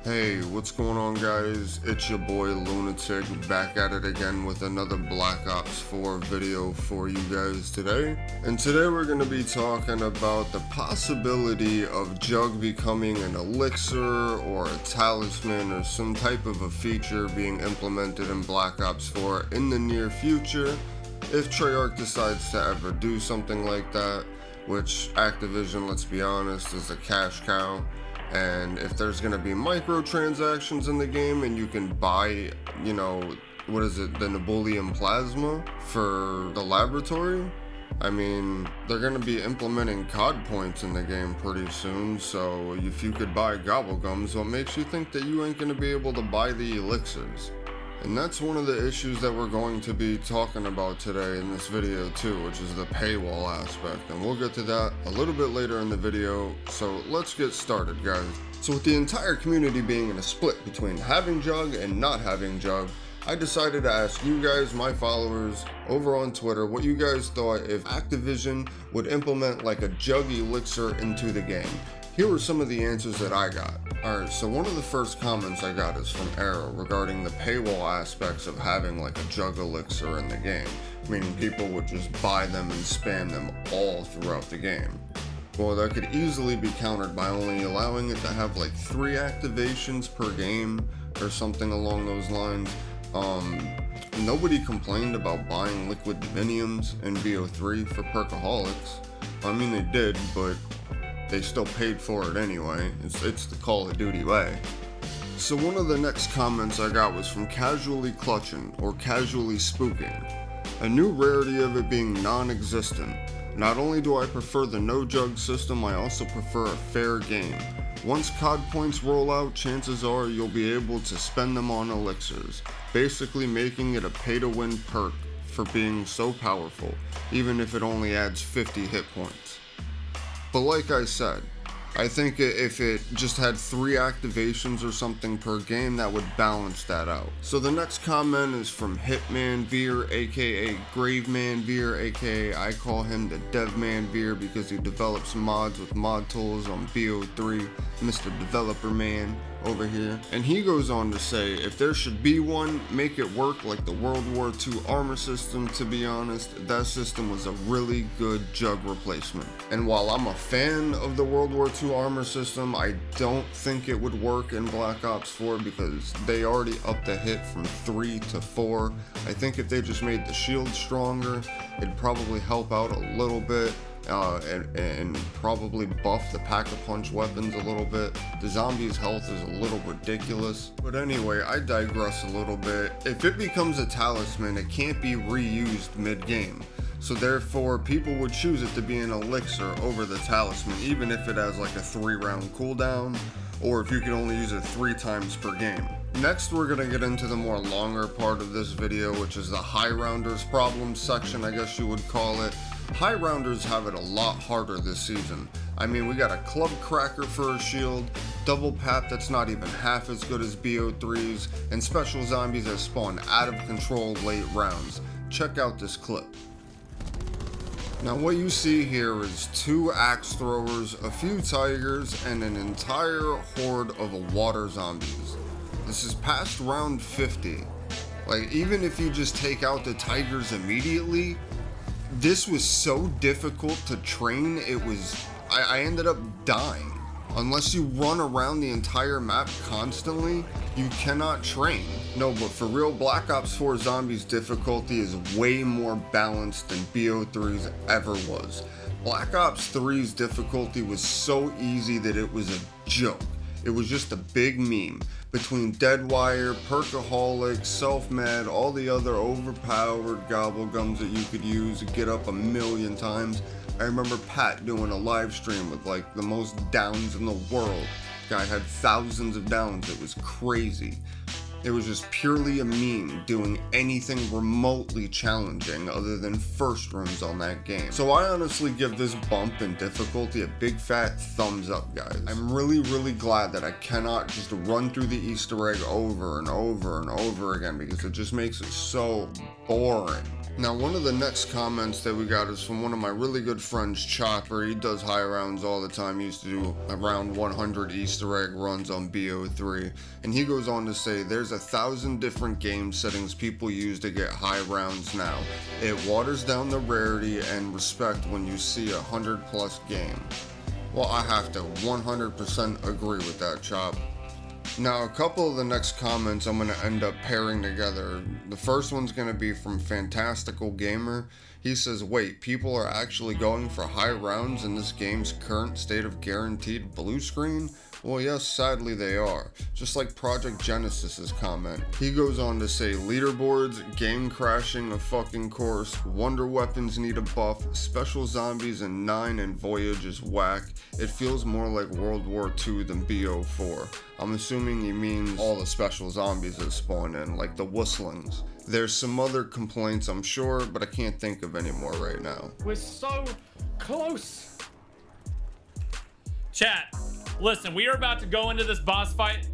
Hey, what's going on, guys? It's your boy Lunatic back at it again with another Black Ops 4 video for you guys today. And today we're going to be talking about the possibility of Jug becoming an elixir or a talisman or some type of a feature being implemented in Black Ops 4 in the near future if Treyarch decides to ever do something like that, which Activision, let's be honest, is a cash cow. And if there's going to be microtransactions in the game and you can buy, the Nebulium Plasma for the laboratory, I mean, they're going to be implementing COD points in the game pretty soon, so if you could buy Gobblegums, what makes you think that you ain't going to be able to buy the elixirs? And that's one of the issues that we're going to be talking about today in this video too, which is the paywall aspect, and we'll get to that a little bit later in the video, so let's get started, guys. So with the entire community being in a split between having Jug and not having Jug, I decided to ask you guys, my followers, over on Twitter, what you guys thought if Activision would implement like a Jug elixir into the game. Here were some of the answers that I got. Alright, so one of the first comments I got is from Arrow regarding the paywall aspects of having like a Jug elixir in the game, meaning people would just buy them and spam them all throughout the game. Well, that could easily be countered by only allowing it to have like 3 activations per game or something along those lines. Nobody complained about buying liquid diviniums in BO3 for Perkaholics. I mean, they did, but they still paid for it anyway. It's the Call of Duty way. So one of the next comments I got was from Casually Clutching, or Casually Spooking. A new rarity of it being non-existent. Not only do I prefer the no jug system, I also prefer a fair game. Once COD points roll out, chances are you'll be able to spend them on elixirs, basically making it a pay-to-win perk for being so powerful, even if it only adds 50 hit points. But like I said, I think if it just had 3 activations or something per game, that would balance that out. So the next comment is from Hitman Veer, aka Graveman Veer, aka I call him the Devman Veer because he develops mods with mod tools on BO3, Mr. Developer Man over here. And he goes on to say, if there should be one, make it work like the World War II armor system. To be honest, that system was a really good Jug replacement. And while I'm a fan of the World War II armor system, I don't think it would work in Black Ops 4 because they already upped the hit from 3 to 4. I think if they just made the shield stronger, it'd probably help out a little bit. And probably buff the pack-a-punch weapons a little bit. The zombies' health is a little ridiculous. But anyway, I digress a little bit. If it becomes a talisman, it can't be reused mid-game. So therefore, people would choose it to be an elixir over the talisman, even if it has like a 3-round cooldown, or if you can only use it 3 times per game. Next, we're going to get into the more longer part of this video, which is the high rounders problem section, I guess you would call it. High rounders have it a lot harder this season. I mean, we got a club cracker for a shield, double pap that's not even half as good as BO3's, and special zombies that spawn out of control late rounds. Check out this clip. Now what you see here is 2 axe throwers, a few tigers, and an entire horde of water zombies. This is past round 50. Like, even if you just take out the tigers immediately, this was so difficult to train, I ended up dying. Unless you run around the entire map constantly, you cannot train. No, but for real, Black Ops 4 Zombies difficulty is way more balanced than BO3's ever was. Black Ops 3's difficulty was so easy that it was a joke. It was just a big meme. Between Deadwire, Perkaholic, Self-Med, all the other overpowered gobblegums that you could use to get up a million times. I remember Pat doing a live stream with like the most downs in the world. Guy had thousands of downs. It was crazy. It was just purely a meme doing anything remotely challenging other than first rooms on that game. So I honestly give this bump in difficulty a big fat thumbs up, guys. I'm really glad that I cannot just run through the Easter egg over and over and over again because it just makes it so boring. Now, one of the next comments that we got is from one of my really good friends, Chopper. He does high rounds all the time. He used to do around 100 Easter egg runs on BO3. And he goes on to say, there's 1,000 different game settings people use to get high rounds now. It waters down the rarity and respect when you see 100+ game. Well, I have to 100% agree with that, Chop. Now, a couple of the next comments I'm going to end up pairing together. The first one's going to be from Fantastical Gamer. He says, wait, people are actually going for high rounds in this game's current state of guaranteed blue screen? Well, yes, sadly they are. Just like Project Genesis's comment. He goes on to say, leaderboards, game crashing, a fucking course, wonder weapons need a buff, special zombies in 9 and Voyage is whack. It feels more like World War II than BO4. I'm assuming he means all the special zombies that spawn in, like the whistlings. There's some other complaints, I'm sure, but I can't think of any more right now. We're so close. Chat, listen, we are about to go into this boss fight.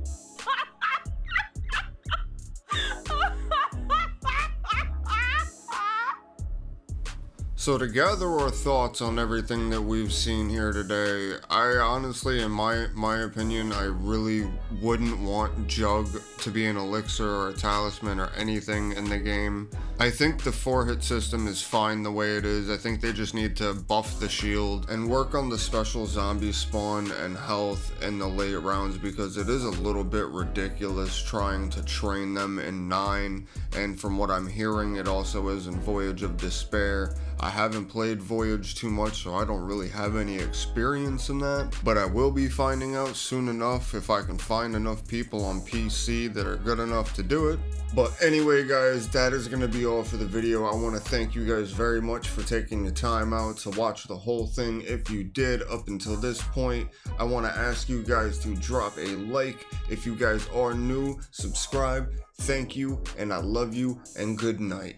So to gather our thoughts on everything that we've seen here today, I honestly, in my opinion, I really wouldn't want Jug to be an elixir or a talisman or anything in the game. I think the 4-hit system is fine the way it is. I think they just need to buff the shield and work on the special zombie spawn and health in the late rounds, because it is a little bit ridiculous trying to train them in 9, and from what I'm hearing, it also is in Voyage of Despair. I haven't played Voyage too much, so I don't really have any experience in that, but I will be finding out soon enough if I can find enough people on PC that are good enough to do it. But anyway guys, that is going to be all for the video. I want to thank you guys very much for taking the time out to watch the whole thing. If you did up until this point, I want to ask you guys to drop a like. If you guys are new, subscribe. Thank you, and I love you, and good night.